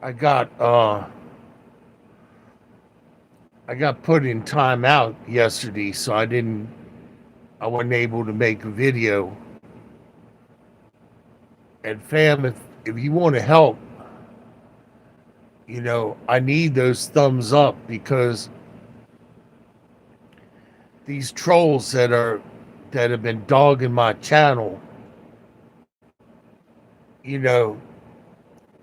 I got I got put in timeout yesterday, so I wasn't able to make a video. And fam, if you want to help, I need those thumbs up because these trolls that have been dogging my channel, you know,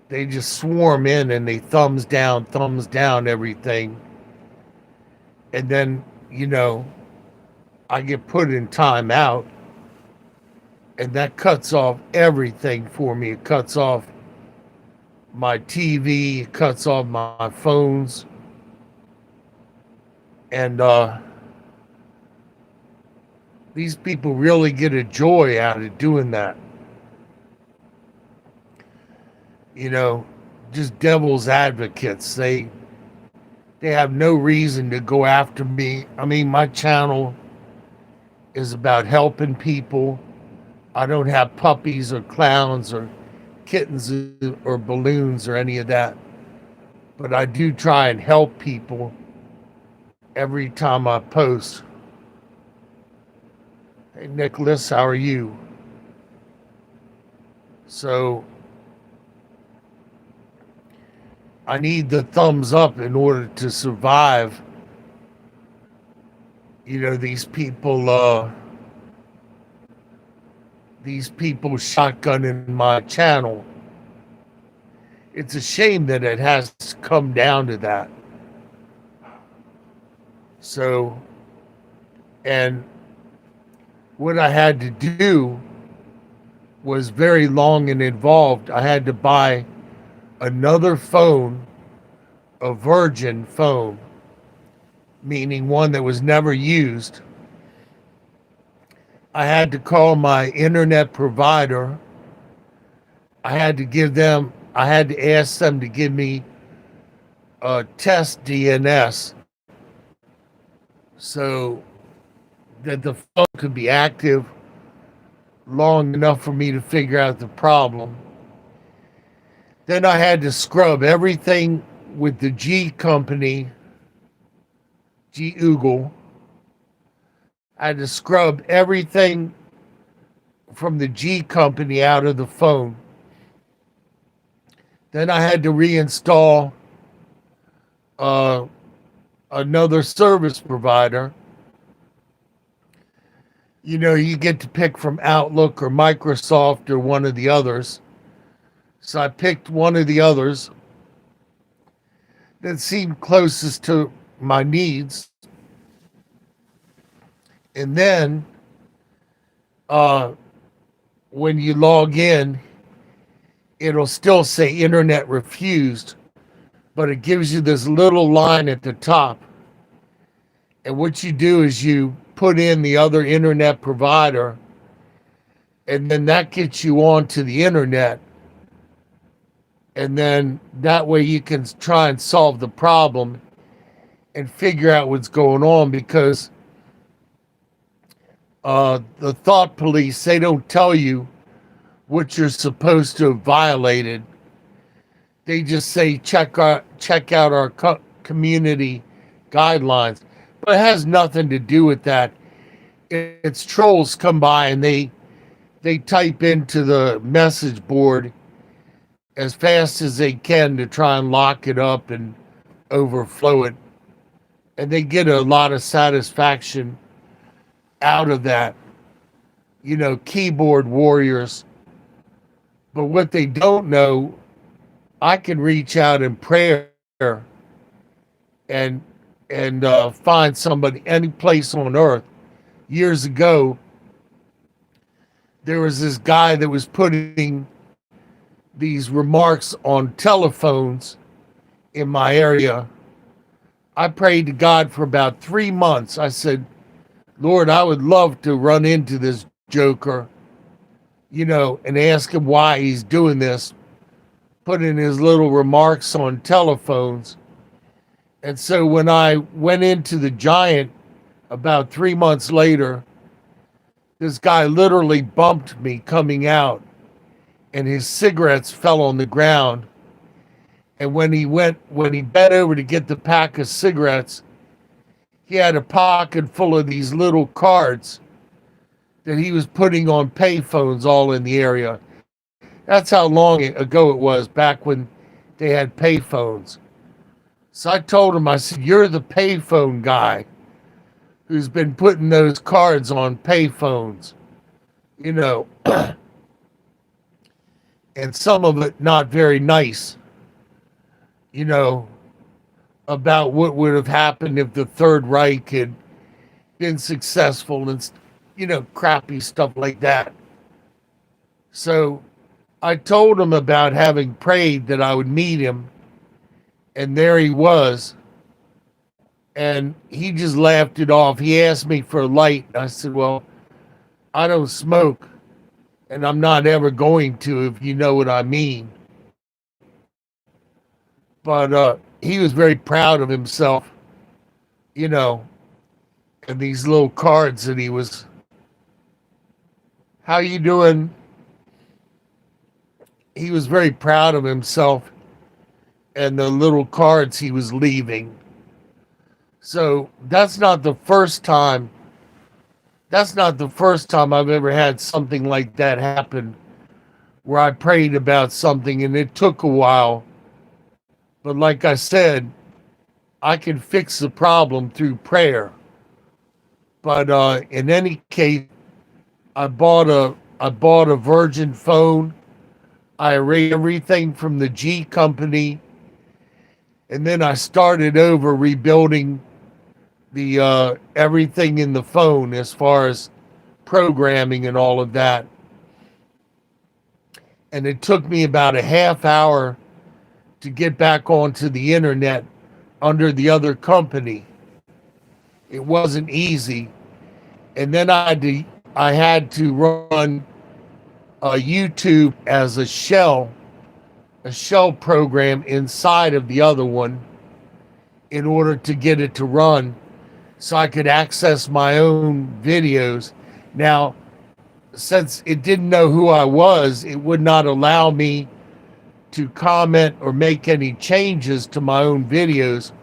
they just swarm in and they thumbs down everything. And then, I get put in timeout and that cuts off everything for me. It cuts off my TV, it cuts off my phones. And these people really get a joy out of doing that. You know, just devil's advocates. They have no reason to go after me. I mean, my channel is about helping people. I don't have puppies or clowns or kittens or balloons or any of that. But I do try and help people every time I post. Hey, Nicholas, how are you? So I need the thumbs up in order to survive. These people shotgunning my channel. It's a shame that it has come down to that. So, and what I had to do was very long and involved. I had to buy another phone, a virgin phone, meaning one that was never used. I had to call my internet provider. I had to ask them to give me a test DNS so that the phone could be active long enough for me to figure out the problem. Then I had to scrub everything with the G company, G Google. I had to scrub everything from the G company out of the phone. Then I had to reinstall another service provider. You get to pick from Outlook or Microsoft or one of the others. So I picked one of the others that seemed closest to my needs. And then when you log in, it'll still say internet refused, but it gives you this little line at the top. And what you do is you put in the other internet provider, and then that gets you onto the internet. And then that way you can try and solve the problem and figure out what's going on, because the thought police, they don't tell you what you're supposed to have violated. They just say check out our community guidelines, but it has nothing to do with that. It's trolls come by and they type into the message board as fast as they can to try and lock it up and overflow it, and they get a lot of satisfaction out of that. Keyboard warriors. But what they don't know, I can reach out in prayer and find somebody any place on earth. Years ago, there was this guy that was putting these remarks on telephones in my area. I prayed to God for about 3 months. I said, Lord, I would love to run into this joker, and ask him why he's doing this, putting his little remarks on telephones. And so when I went into the Giant about 3 months later, this guy literally bumped me coming out, and his cigarettes fell on the ground. And when he bent over to get the pack of cigarettes, he had a pocket full of these little cards that he was putting on payphones all in the area. That's how long ago it was, back when they had payphones. So I told him, I said, "You're the payphone guy who's been putting those cards on payphones, you know, and some of it not very nice, you know, about what would have happened if the Third Reich had been successful and, crappy stuff like that." So I told him about having prayed that I would meet him, and there he was. And he just laughed it off. He asked me for a light. And I said, "Well, I don't smoke, and I'm not ever going to, if you know what I mean." But he was very proud of himself, you know, and these little cards that he was, "How you doing?" He was very proud of himself and the little cards he was leaving. So that's not the first time. That's not the first time I've ever had something like that happen, where I prayed about something and it took a while. But like I said, I can fix the problem through prayer. But in any case, I bought a Virgin phone. I erased everything from the G company, and then I started over rebuilding the everything in the phone as far as programming and all of that. And it took me about a half hour to get back onto the internet under the other company. It wasn't easy. And then I had to run YouTube as a shell program inside of the other one in order to get it to run so I could access my own videos. Now, since it didn't know who I was, it would not allow me to comment or make any changes to my own videos,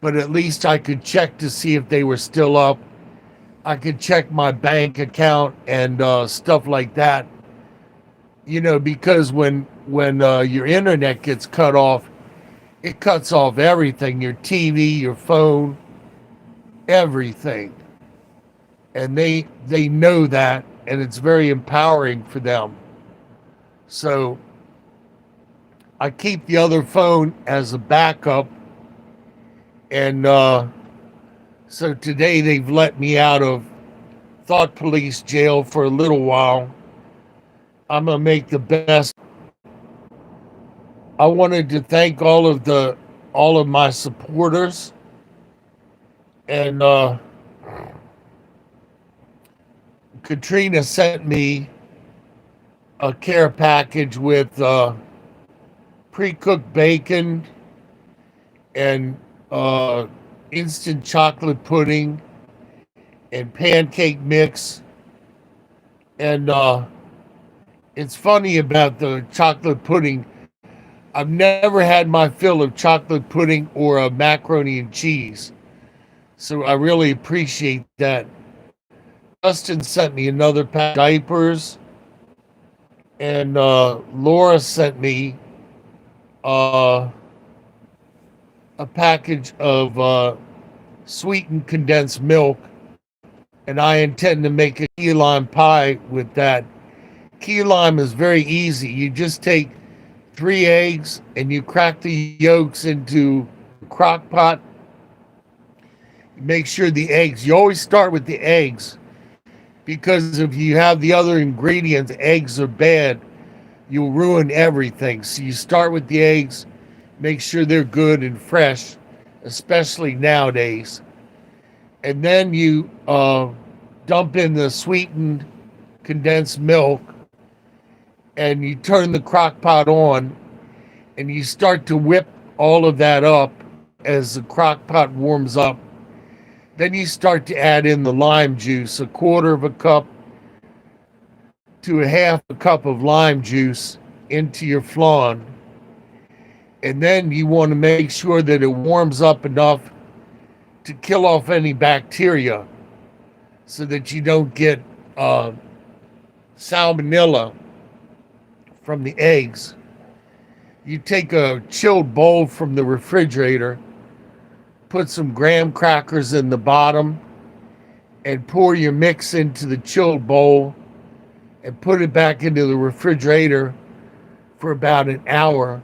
but at least I could check to see if they were still up. I could check my bank account and stuff like that. Because when your internet gets cut off, it cuts off everything, your TV, your phone, everything. And they know that, and it's very empowering for them. So I keep the other phone as a backup, and so today they've let me out of Thought Police jail for a little while. I'm gonna make the best. I wanted to thank all of my supporters, and Katrina sent me a care package with pre-cooked bacon and instant chocolate pudding and pancake mix. And it's funny about the chocolate pudding. I've never had my fill of chocolate pudding or a macaroni and cheese. So I really appreciate that. Justin sent me another pack of diapers, and Laura sent me uh, a package of sweetened condensed milk, and I intend to make a key lime pie with that. Key lime is very easy. You just take 3 eggs and you crack the yolks into a crock pot. Make sure you always start with the eggs, because if you have the other ingredients, eggs are bad, you'll ruin everything. So you start with the eggs, make sure they're good and fresh, especially nowadays. And then you dump in the sweetened condensed milk, and you turn the crock pot on, and you start to whip all of that up as the crock pot warms up. Then you start to add in the lime juice, a quarter of a cup to a half a cup of lime juice into your flan. And then you want to make sure that it warms up enough to kill off any bacteria so that you don't get uh, salmonella from the eggs. You take a chilled bowl from the refrigerator, put some graham crackers in the bottom, and pour your mix into the chilled bowl and put it back into the refrigerator for about an hour.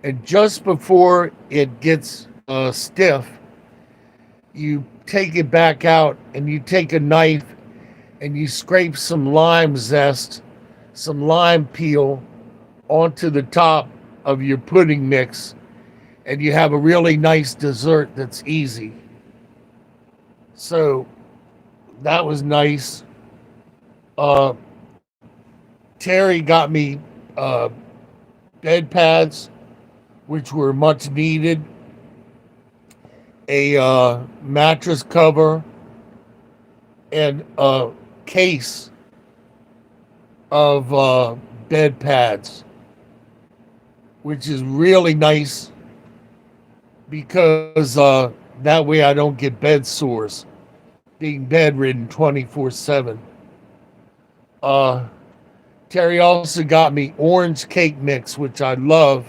And just before it gets stiff, you take it back out and you take a knife and you scrape some lime zest, some lime peel onto the top of your pudding mix, and you have a really nice dessert that's easy. So that was nice. Uh, Terry got me uh, bed pads, which were much needed, a mattress cover, and a case of bed pads, which is really nice because that way I don't get bed sores, being bedridden 24/7. Uh, Terry also got me orange cake mix, which I love.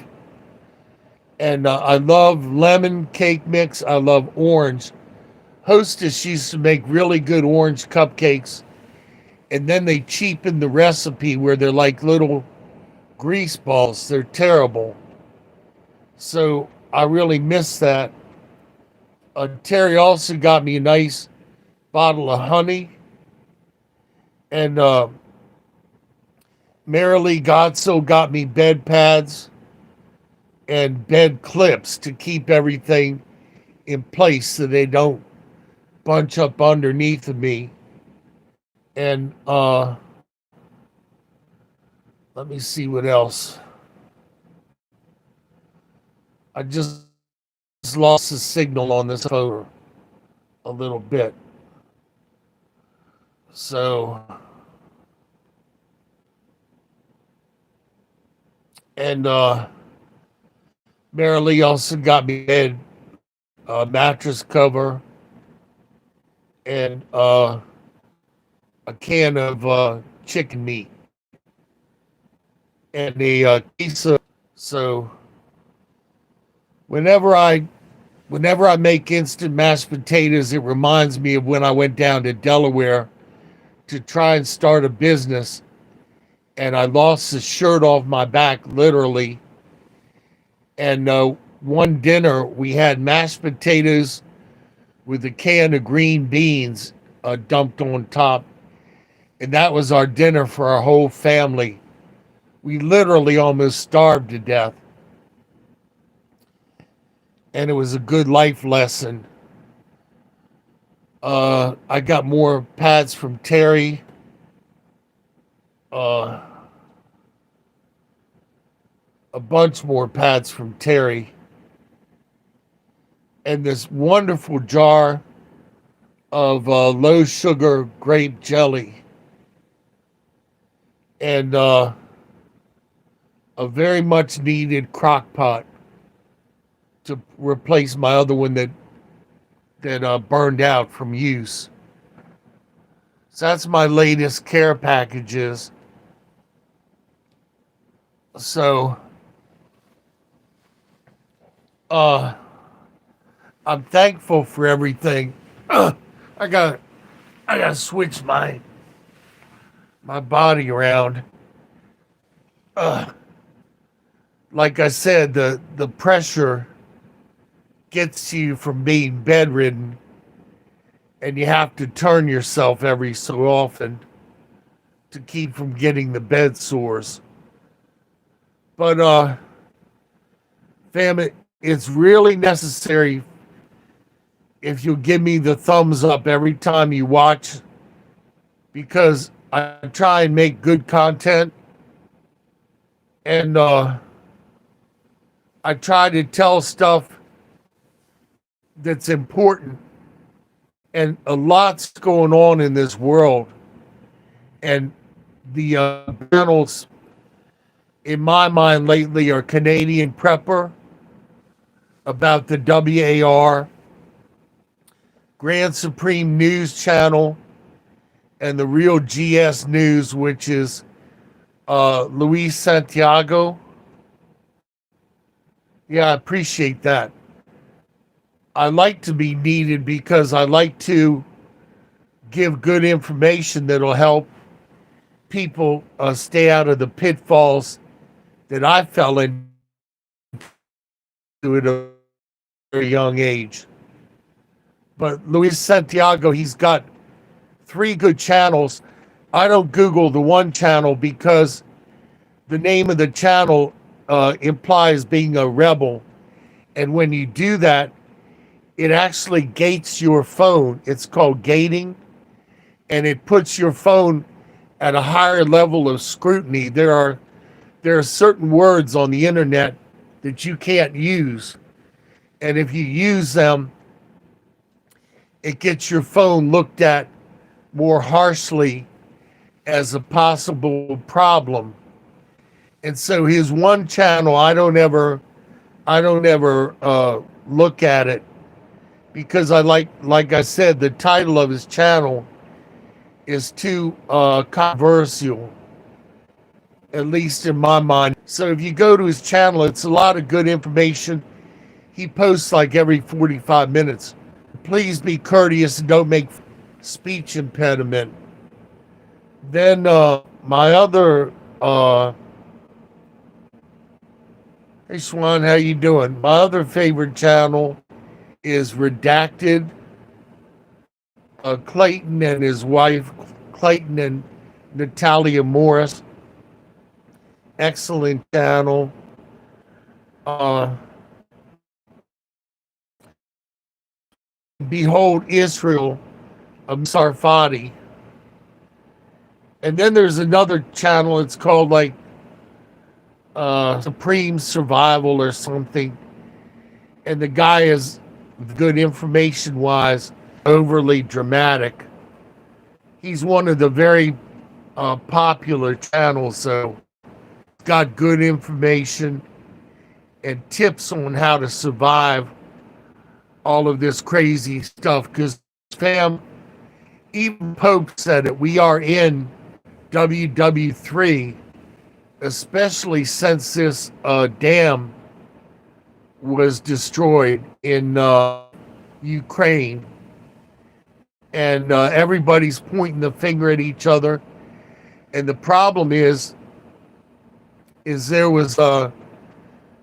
And I love lemon cake mix. I love orange. Hostess used to make really good orange cupcakes. And then they cheapened the recipe where they're like little grease balls. They're terrible. So I really miss that. Terry also got me a nice bottle of honey. And Marilee Godso got me bed pads and bed clips to keep everything in place so they don't bunch up underneath of me. And let me see what else. I just lost the signal on this photo a little bit. So, and Marilee also got me a mattress cover and a can of chicken meat and a case of. So whenever I make instant mashed potatoes, it reminds me of when I went down to Delaware to try and start a business, and I lost the shirt off my back, literally. And one dinner, we had mashed potatoes with a can of green beans dumped on top. And that was our dinner for our whole family. We literally almost starved to death. And it was a good life lesson. I got more pads from Terry. A bunch more pads from Terry. And this wonderful jar of low sugar grape jelly. And a very much needed crock pot to replace my other one that burned out from use. So that's my latest care packages. So I'm thankful for everything. I gotta switch my body around. Like I said, the pressure gets you from being bedridden, and you have to turn yourself every so often to keep from getting the bed sores. But fam, it's really necessary if you give me the thumbs up every time you watch, because I try and make good content, and I try to tell stuff that's important, and a lot's going on in this world, and the channels in my mind lately are Canadian Prepper about the WAR, Grand Supreme News Channel, and the Real GS News, which is Luis Santiago. Yeah, I appreciate that. I like to be needed because I like to give good information that'll help people stay out of the pitfalls that I fell into at a very young age. But Luis Santiago, he's got 3 good channels. I don't Google the one channel because the name of the channel implies being a rebel. And when you do that, it actually gates your phone. It's called gating, and it puts your phone at a higher level of scrutiny. There are certain words on the internet that you can't use, and if you use them, it gets your phone looked at more harshly as a possible problem. And so his one channel, I don't ever look at it because like I said, the title of his channel is too controversial, at least in my mind. So if you go to his channel, it's a lot of good information. He posts like every 45 minutes. Please be courteous and don't make speech impediment. Then my other hey Swan, how you doing? My other favorite channel is Redacted. Clayton and his wife, Clayton and Natalia Morris. Excellent channel. Behold Israel, Sarfati. And then there's another channel, it's called like Supreme Survival or something. And the guy is good information wise, overly dramatic. He's one of the very popular channels, so got good information and tips on how to survive all of this crazy stuff. Because fam, even Pope said it, we are in WW3, especially since this dam was destroyed in Ukraine, and everybody's pointing the finger at each other. And the problem is there was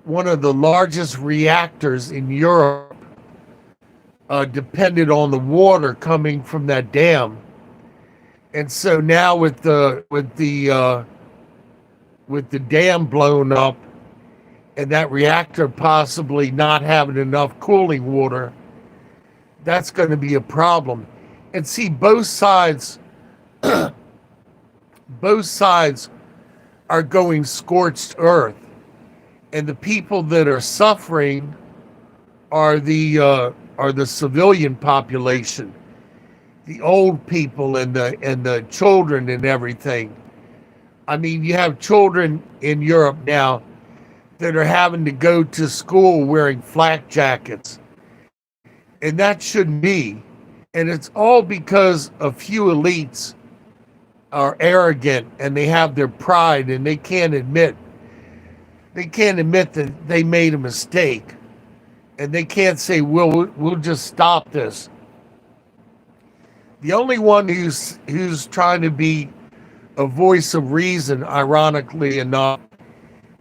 one of the largest reactors in Europe depended on the water coming from that dam, and so now with the dam blown up and that reactor possibly not having enough cooling water, that's going to be a problem. And see, both sides are going scorched earth, and the people that are suffering are the civilian population, the old people and the children and everything. I mean, you have children in Europe now that are having to go to school wearing flak jackets, and that shouldn't be. And it's all because a few elites are arrogant and they have their pride, and they can't admit that they made a mistake, and they can't say we'll just stop this. The only one who's trying to be a voice of reason, ironically enough,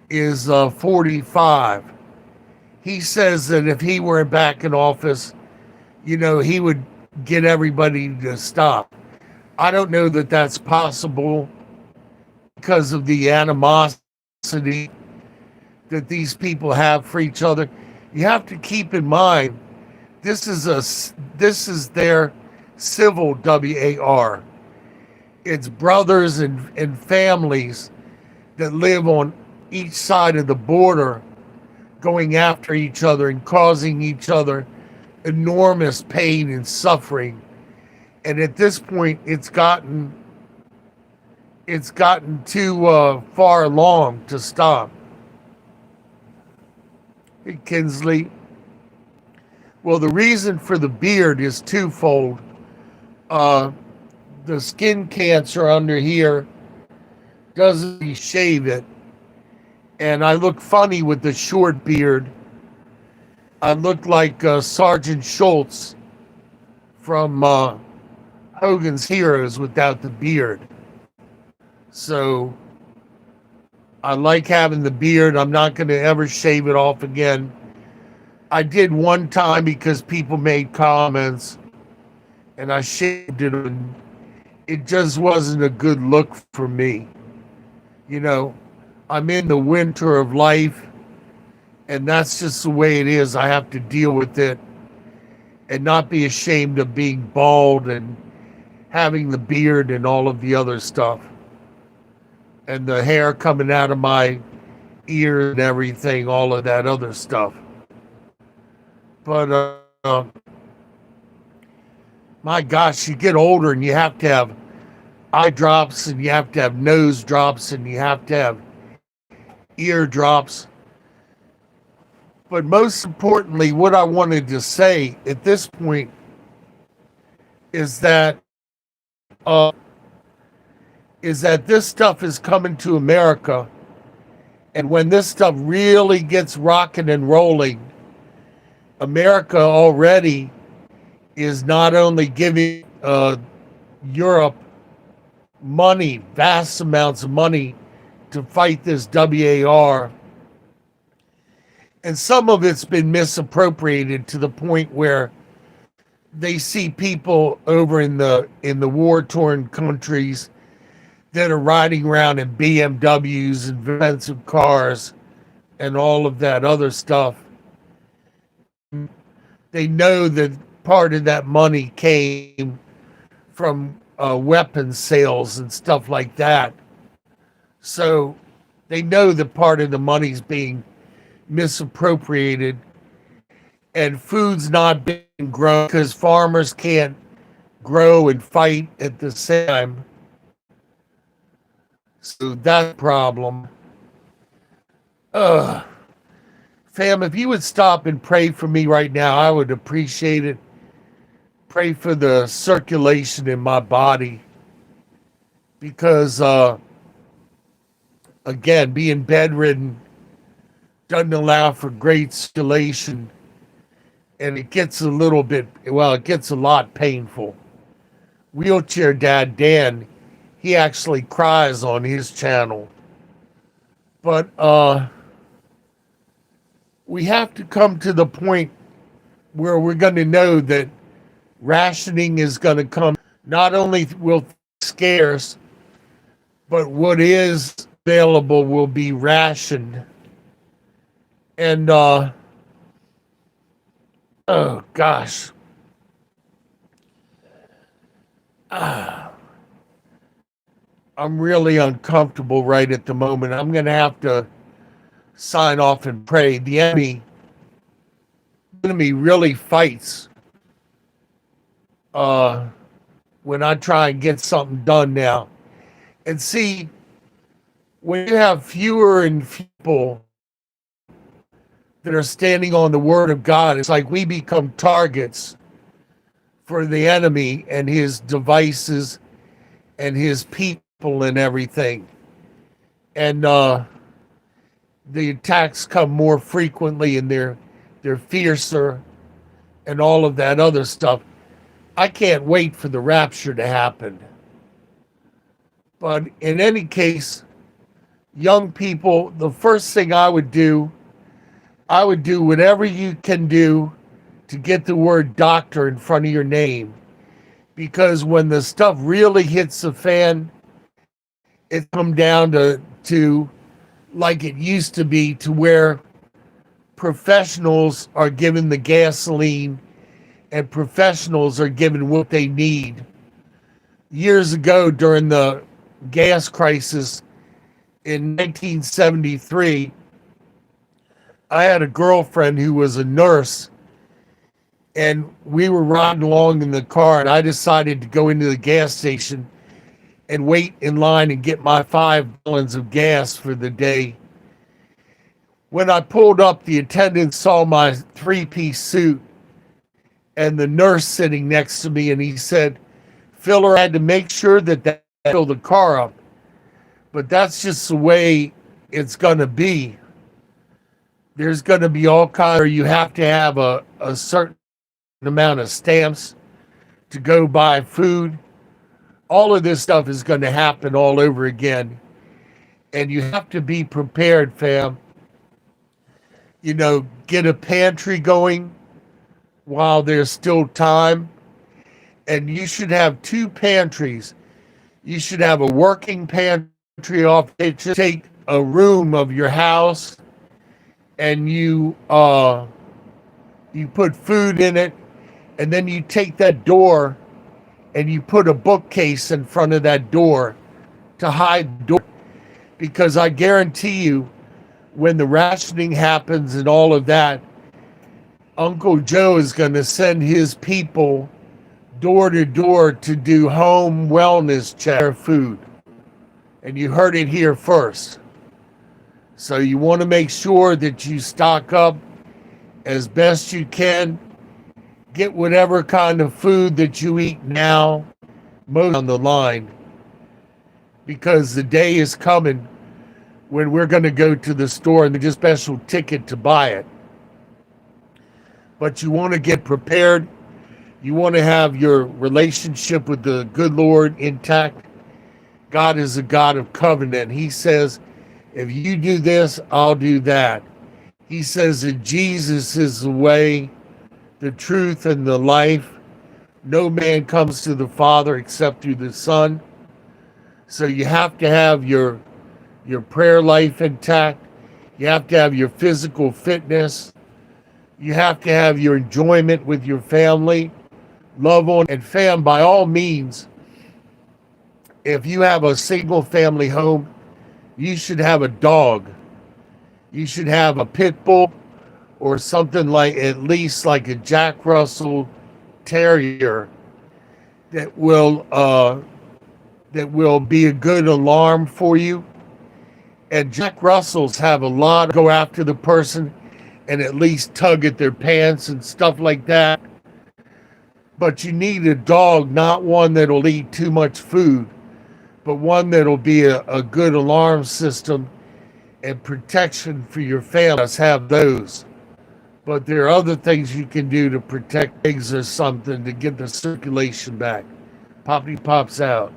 is 45. He says that if he were back in office, he would get everybody to stop. I don't know that that's possible because of the animosity that these people have for each other. You have to keep in mind, this is their civil WAR. It's brothers and families that live on each side of the border going after each other and causing each other enormous pain and suffering. And at this point, it's gotten too far along to stop. Hey, Kinsley, Well, the reason for the beard is twofold. Uh, the skin cancer under here doesn't let me shave it, and I look funny with the short beard. I look like Sergeant Schultz from Hogan's Heroes without the beard. So I like having the beard. I'm not going to ever shave it off again. I did one time because people made comments, and I shaved it, and it just wasn't a good look for me. You know, I'm in the winter of life, and that's just the way it is. I have to deal with it and not be ashamed of being bald and having the beard and all of the other stuff and the hair coming out of my ears and everything, all of that other stuff. But my gosh, you get older and you have to have eye drops and you have to have nose drops and you have to have ear drops. But most importantly, what I wanted to say at this point is that uh, this stuff is coming to America, and when this stuff really gets rocking and rolling, America already is not only giving Europe money, vast amounts of money to fight this WAR, and some of it's been misappropriated to the point where they see people over in the war-torn countries that are riding around in BMWs and expensive cars and all of that other stuff. They know that part of that money came from weapons sales and stuff like that. So they know that part of the money's being misappropriated, and food's not being grown because farmers can't grow and fight at the same time. So that's a problem. Fam, if you would stop and pray for me right now, I would appreciate it. Pray for the circulation in my body. Because, again, being bedridden doesn't allow for great circulation. And it gets it gets a lot painful. Wheelchair Dad Dan, he actually cries on his channel. But we have to come to the point where we're going to know that rationing is going to come. Not only will scarce, but what is available will be rationed. And oh gosh. I'm really uncomfortable right at the moment. I'm going to have to sign off and pray. The enemy really fights when I try and get something done now. And see, when you have fewer and people that are standing on the word of God, it's like we become targets for the enemy and his devices and his people and everything. And the attacks come more frequently and they're fiercer and all of that other stuff. I can't wait for the rapture to happen. But in any case, young people, the first thing I would do whatever you can do to get the word doctor in front of your name. Because when the stuff really hits the fan, it comes down to like it used to be, to where professionals are given the gasoline and professionals are given what they need. Years ago, during the gas crisis in 1973, I had a girlfriend who was a nurse, and we were riding along in the car, and I decided to go into the gas station and wait in line and get my 5 gallons of gas for the day. When I pulled up, the attendant saw my 3-piece suit and the nurse sitting next to me, and he said, Filler had to make sure that fill the car up. But that's just the way it's going to be. There's going to be all kinds where you have to have a certain amount of stamps to go buy food. All of this stuff is going to happen all over again. And you have to be prepared, fam. You know, get a pantry going while there's still time. And you should have two pantries. You should have a working pantry off. It should take a room of your house, and you put food in it, and then you take that door and you put a bookcase in front of that door to hide the door. Because I guarantee you, when the rationing happens and all of that, Uncle Joe is going to send his people door to door to do home wellness check food. And you heard it here first. So you want to make sure that you stock up as best you can. Get whatever kind of food that you eat now, most on the line. Because the day is coming when we're going to go to the store and get a special ticket to buy it. But you want to get prepared. You want to have your relationship with the good Lord intact. God is a God of covenant. He says, if you do this, I'll do that. He says that Jesus is the way, the truth, and the life. No man comes to the Father except through the Son. So you have to have your prayer life intact. You have to have your physical fitness. You have to have your enjoyment with your family. Love on and fam, by all means, if you have a single family home, you should have a dog. You should have a pit bull or something like, at least like a Jack Russell Terrier that will be a good alarm for you. And Jack Russells have a lot go after the person and at least tug at their pants and stuff like that. But you need a dog, not one that'll eat too much food, but one that'll be a good alarm system and protection for your family. Let's have those. But there are other things you can do to protect eggs or something to get the circulation back. Poppy pops out.